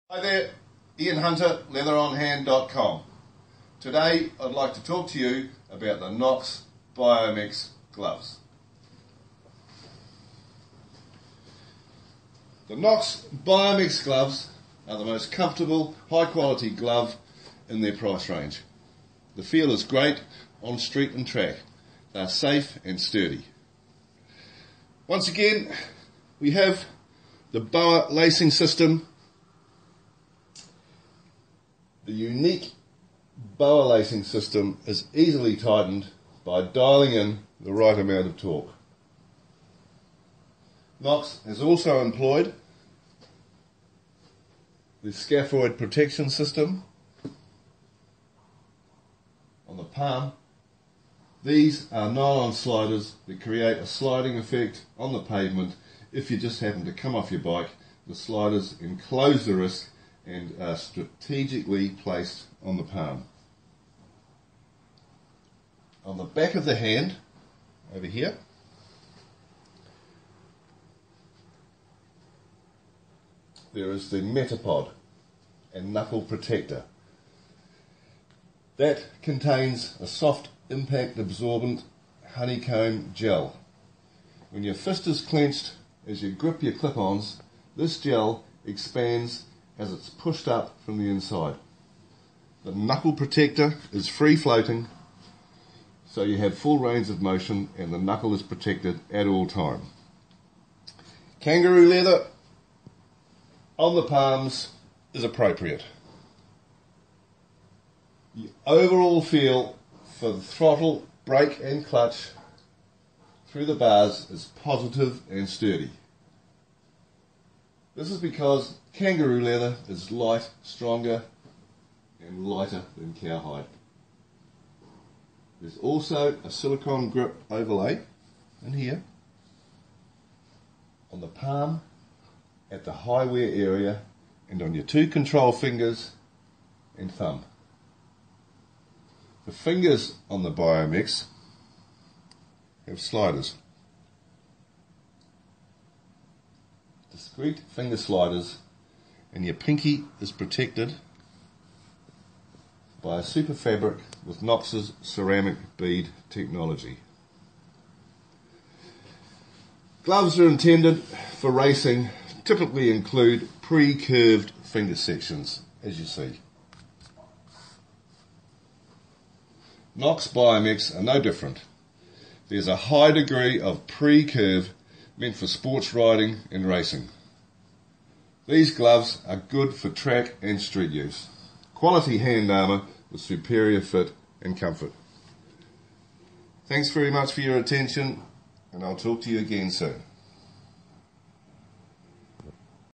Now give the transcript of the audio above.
Hi there, Ian Hunter, leatheronhand.com. Today I'd like to talk to you about the Knox biomech gloves. The Knox biomech gloves are the most comfortable, high quality glove in their price range. The feel is great on street and track. They are safe and sturdy. Once again, we have the boa lacing system. The unique boa lacing system is easily tightened by dialing in the right amount of torque. Knox has also employed the scaphoid protection system on the palm. These are nylon sliders that create a sliding effect on the pavement. If you just happen to come off your bike, the sliders enclose the wrist and are strategically placed on the palm. On the back of the hand, over here, there is the metapod and knuckle protector. That contains a soft impact absorbent honeycomb gel. When your fist is clenched as you grip your clip-ons, this gel expands as it's pushed up from the inside. The knuckle protector is free floating, so you have full range of motion and the knuckle is protected at all time. Kangaroo leather on the palms is appropriate. The overall feel for the throttle, brake and clutch through the bars is positive and sturdy. This is because kangaroo leather is light, stronger and lighter than cowhide. There's also a silicone grip overlay in here on the palm, at the high wear area and on your two control fingers and thumb. The fingers on the biomech have sliders. Discrete finger sliders, and your pinky is protected by a super fabric with Knox's ceramic bead technology. Gloves are intended for racing, typically include pre-curved finger sections, as you see. Knox biomech are no different. There's a high degree of pre-curve meant for sports riding and racing. These gloves are good for track and street use. Quality hand armour with superior fit and comfort. Thanks very much for your attention, and I'll talk to you again soon.